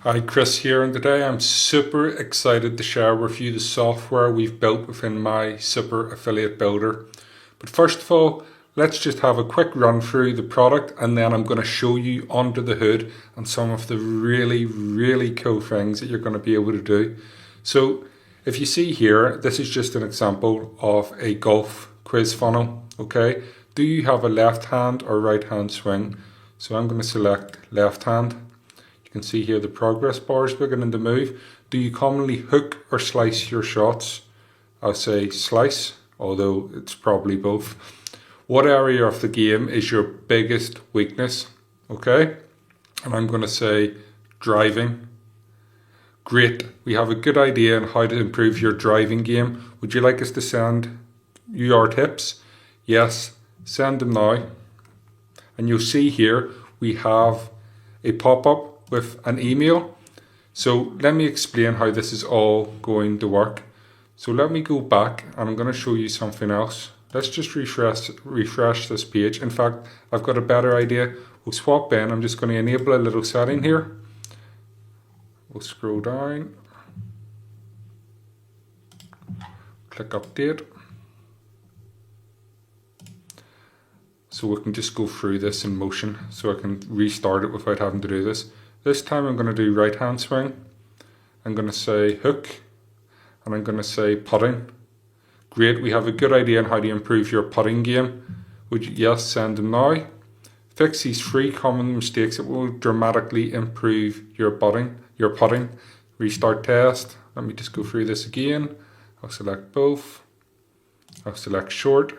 Hi, Chris here, and today I'm super excited to share with you the software we've built within my Super Affiliate Builder. But first of all, let's just have a quick run through the product, and then I'm going to show you under the hood and some of the really cool things that you're going to be able to do. So if you see here, this is just an example of a golf quiz funnel. Okay, do you have a left hand or right hand swing? So I'm going to select left hand. You can see here the progress bar is beginning to move. Do you commonly hook or slice your shots? I'll say slice, although it's probably both. What area of the game is your biggest weakness? Okay, and I'm going to say driving. Great, we have a good idea on how to improve your driving game. Would you like us to send you our tips? Yes, send them now. And you'll see here we have a pop-up with an email. So let me explain how this is all going to work. So let me go back and I'm going to show you something else. Let's just refresh this page. In fact, I've got a better idea. We'll swap in. I'm just going to enable a little setting here. We'll scroll down. Click update. So we can just go through this in motion, so I can restart it without having to do this. This time I'm going to do right hand swing. I'm going to say hook, and I'm going to say putting. Great, we have a good idea on how to improve your putting game. Would you, yes, send them now. Fix these 3 common mistakes that will dramatically improve your putting. Restart test. Let me just go through this again. I'll select both. I'll select short.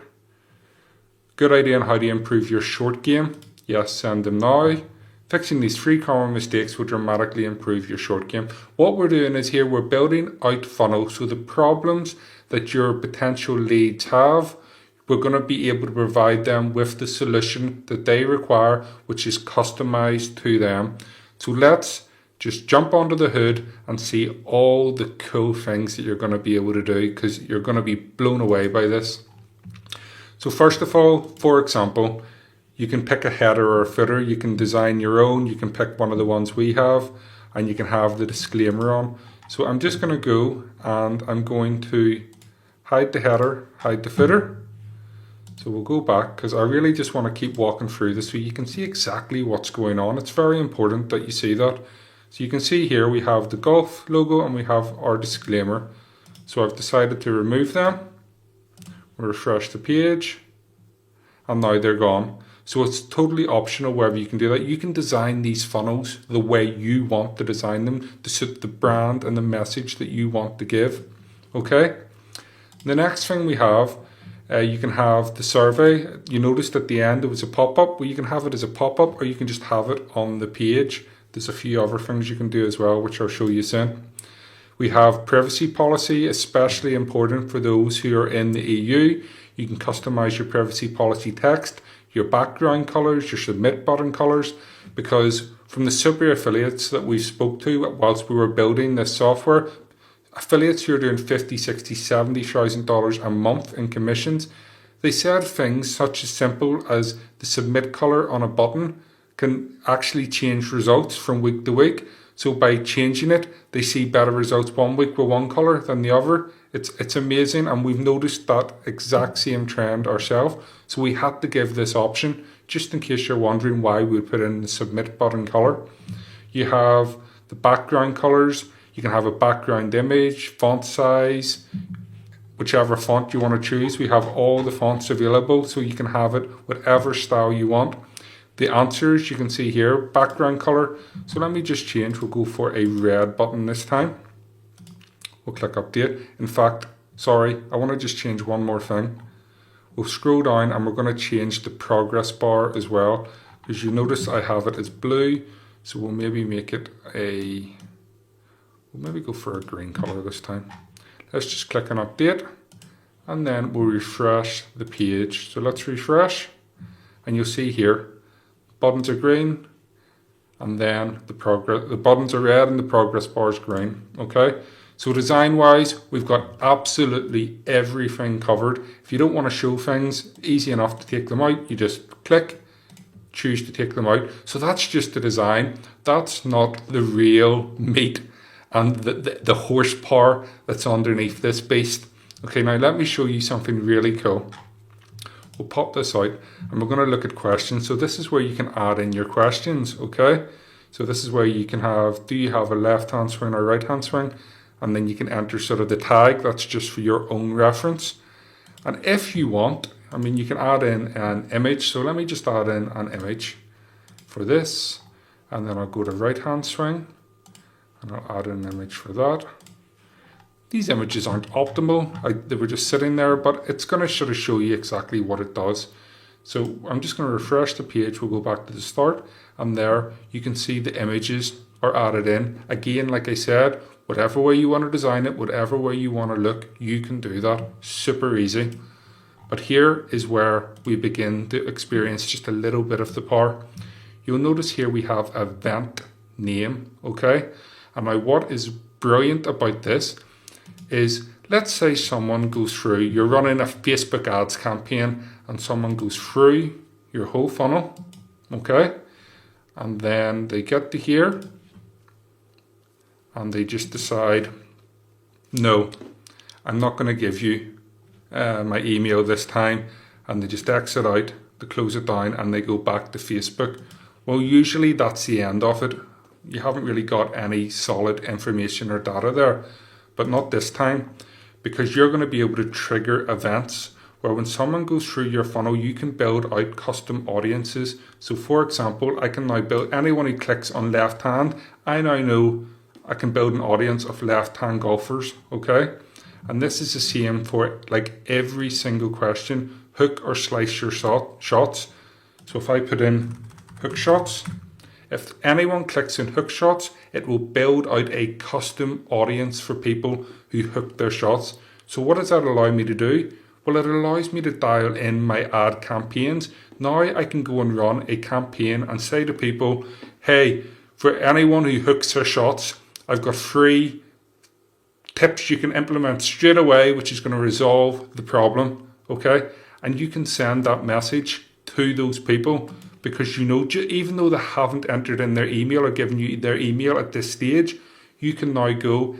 Good idea on how to improve your short game. Yes, send them now. Fixing these 3 common mistakes will dramatically improve your short game. What we're doing is here we're building out funnels. So the problems that your potential leads have, we're going to be able to provide them with the solution that they require, which is customized to them. So let's just jump onto the hood and see all the cool things that you're going to be able to do, because you're going to be blown away by this. So first of all, for example, you can pick a header or a footer. You can design your own. You can pick one of the ones we have, and you can have the disclaimer on. So I'm just going to go and I'm going to hide the header, hide the footer. So we'll go back because I really just want to keep walking through this so you can see exactly what's going on. It's very important that you see that. So you can see here we have the golf logo and we have our disclaimer. So I've decided to remove them. We'll refresh the page and now they're gone. So it's totally optional wherever you can do that. You can design these funnels the way you want to design them to suit the brand and the message that you want to give. Okay. The next thing we have, you can have the survey. You noticed at the end it was a pop-up. Well, you can have it as a pop-up or you can just have it on the page. There's a few other things you can do as well, which I'll show you soon. We have privacy policy, especially important for those who are in the EU. You can customize your privacy policy text, your background colors, your submit button colors, because from the super affiliates that we spoke to whilst we were building this software, affiliates who are doing $50,000, $60,000, $70,000 a month in commissions, they said things such as simple as the submit color on a button can actually change results from week to week. So by changing it, they see better results one week with one color than the other. It's amazing, and we've noticed that exact same trend ourselves. So we had to give this option, just in case you're wondering why we put in the submit button color. You have the background colors. You can have a background image, font size, whichever font you want to choose. We have all the fonts available, so you can have it whatever style you want. The answers you can see here, background color. So let me just change. We'll go for a red button this time. We'll click update. In fact, sorry, I want to just change one more thing. We'll scroll down and we're going to change the progress bar as well, because you notice I have it as blue. So we'll maybe make it we'll maybe go for a green color this time. Let's just click on update and then we'll refresh the page. So let's refresh and you'll see here, buttons are green, and then the buttons are red and the progress bar is green. Okay, so design wise, we've got absolutely everything covered. If you don't want to show things, easy enough to take them out. You just click, choose to take them out. So that's just the design. That's not the real meat and the horsepower that's underneath this beast. Okay, now let me show you something really cool. We'll pop this out and we're going to look at questions. So this is where you can add in your questions, okay? So this is where you can have, do you have a left hand swing or right hand swing? And then you can enter sort of the tag, that's just for your own reference. And if you want, I mean, you can add in an image. So let me just add in an image for this. And then I'll go to right hand swing and I'll add an image for that. These images aren't optimal, they were just sitting there, but it's going to sort of show you exactly what it does. So I'm just going to refresh the page, we'll go back to the start, and there you can see the images are added in. Again, like I said, whatever way you want to design it, whatever way you want to look, you can do that, super easy. But here is where we begin to experience just a little bit of the power. You'll notice here we have event name, okay? And now what is brilliant about this is, let's say someone goes through, you're running a Facebook ads campaign and someone goes through your whole funnel, okay? And then they get to here and they just decide, no, I'm not going to give you my email this time, and they just exit out, they close it down and they go back to Facebook. Well, usually that's the end of it. You haven't really got any solid information or data there. But not this time, because you're going to be able to trigger events where when someone goes through your funnel, you can build out custom audiences. So for example, I can now build, anyone who clicks on left hand, I now know I can build an audience of left hand golfers, okay? And this is the same for like every single question, hook or slice your shots. So if I put in hook shots, if anyone clicks in hook shots, it will build out a custom audience for people who hook their shots. So what does that allow me to do? Well, it allows me to dial in my ad campaigns. Now I can go and run a campaign and say to people, hey, for anyone who hooks their shots, I've got 3 tips you can implement straight away, which is going to resolve the problem, okay? And you can send that message to those people. Because you know, even though they haven't entered in their email or given you their email at this stage, you can now go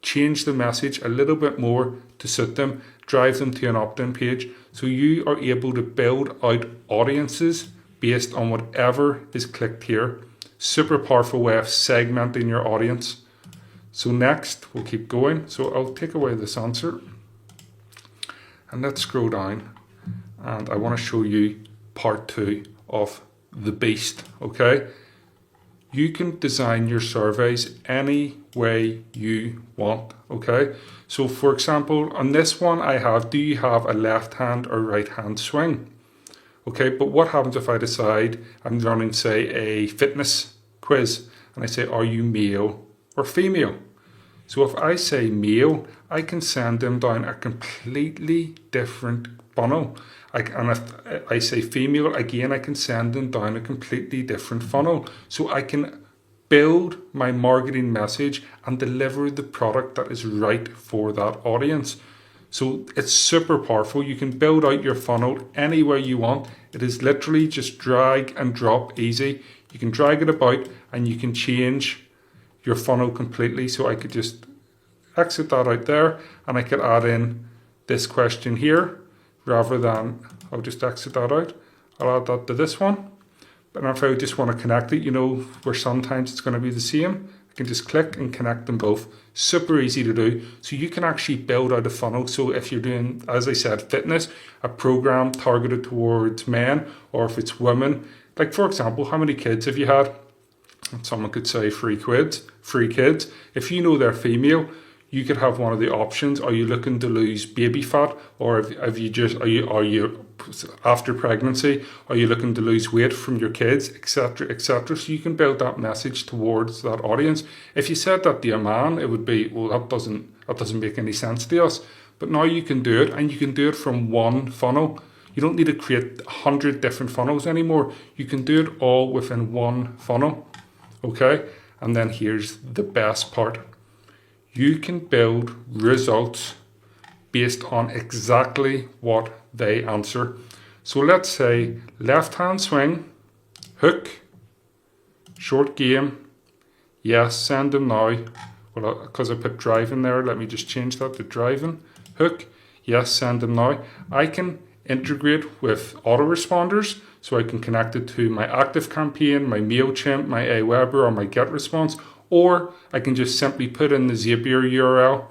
change the message a little bit more to suit them, drive them to an opt-in page. So you are able to build out audiences based on whatever is clicked here. Super powerful way of segmenting your audience. So next, we'll keep going. So I'll take away this answer and let's scroll down. And I want to show you part 2 of the beast, okay? You can design your surveys any way you want, okay? So for example, on this one I have, do you have a left hand or right hand swing? Okay, but what happens if I decide I'm running, say, a fitness quiz and I say, are you male or female? So if I say male, I can send them down a completely different funnel. And if I say female, again, I can send them down a completely different funnel. So I can build my marketing message and deliver the product that is right for that audience. So it's super powerful. You can build out your funnel anywhere you want. It is literally just drag and drop easy. You can drag it about and you can change your funnel completely. So I could just exit that out there and I could add in this question here. Rather than, I'll just exit that out. I'll add that to this one. But if I just want to connect it, you know, where sometimes it's going to be the same, I can just click and connect them both. Super easy to do. So you can actually build out a funnel. So if you're doing, as I said, fitness, a program targeted towards men, or if it's women, like for example, how many kids have you had? And someone could say 3 kids. If you know they're female, you could have one of the options. Are you looking to lose baby fat, or are you after pregnancy? Are you looking to lose weight from your kids, etc., etc.? So you can build that message towards that audience. If you said that to a man, it would be, well, that doesn't make any sense to us. But now you can do it, and you can do it from one funnel. You don't need to create 100 different funnels anymore. You can do it all within one funnel. Okay, and then here's the best part. You can build results based on exactly what they answer. So let's say left hand swing, hook, short game, yes, send them now. Well, because I put driving there, let me just change that to driving. Hook, yes, send them now. I can integrate with autoresponders, so I can connect it to my ActiveCampaign, my MailChimp, my Aweber, or my GetResponse, or I can just simply put in the Zapier URL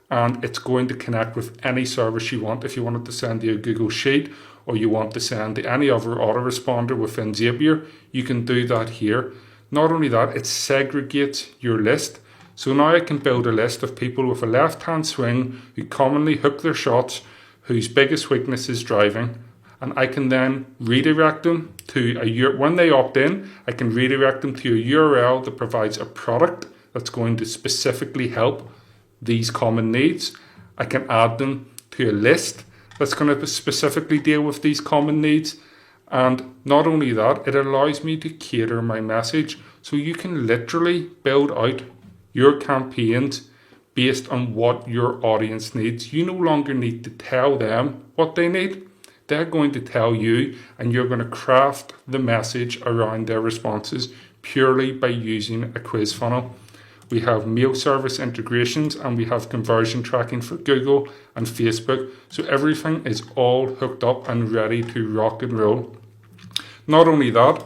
and it's going to connect with any service you want. If you wanted to send to a Google Sheet or you want to send to any other autoresponder within Zapier, you can do that here. Not only that, it segregates your list. So now I can build a list of people with a left-hand swing who commonly hook their shots, whose biggest weakness is driving, and I can then redirect them to when they opt in, I can redirect them to a URL that provides a product that's going to specifically help these common needs. I can add them to a list that's going to specifically deal with these common needs. And not only that, it allows me to cater my message. So you can literally build out your campaigns based on what your audience needs. You no longer need to tell them what they need. They're going to tell you, and you're going to craft the message around their responses purely by using a quiz funnel. We have mail service integrations and we have conversion tracking for Google and Facebook. So everything is all hooked up and ready to rock and roll. Not only that,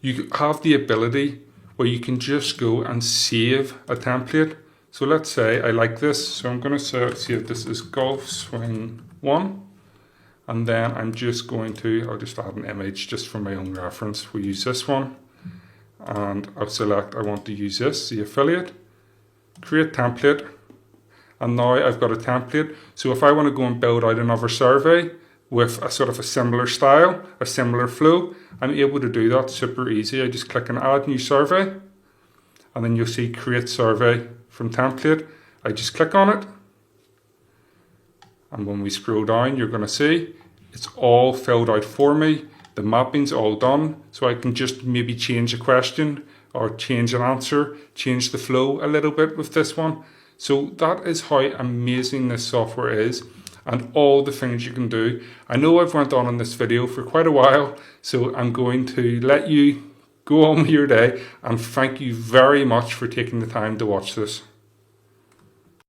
you have the ability where you can just go and save a template. So let's say I like this. So I'm going to save this as Golf Swing 1. And then I'll just add an image just for my own reference. We'll use this one. And I'll select, I want to use this, the affiliate, create template. And now I've got a template. So if I want to go and build out another survey with a sort of a similar style, a similar flow, I'm able to do that super easy. I just click on add new survey. And then you'll see create survey from template. I just click on it. And when we scroll down, you're going to see it's all filled out for me. The mapping's all done. So I can just maybe change a question or change an answer, change the flow a little bit with this one. So that is how amazing this software is and all the things you can do. I know I've went on in this video for quite a while, so I'm going to let you go on with your day and thank you very much for taking the time to watch this.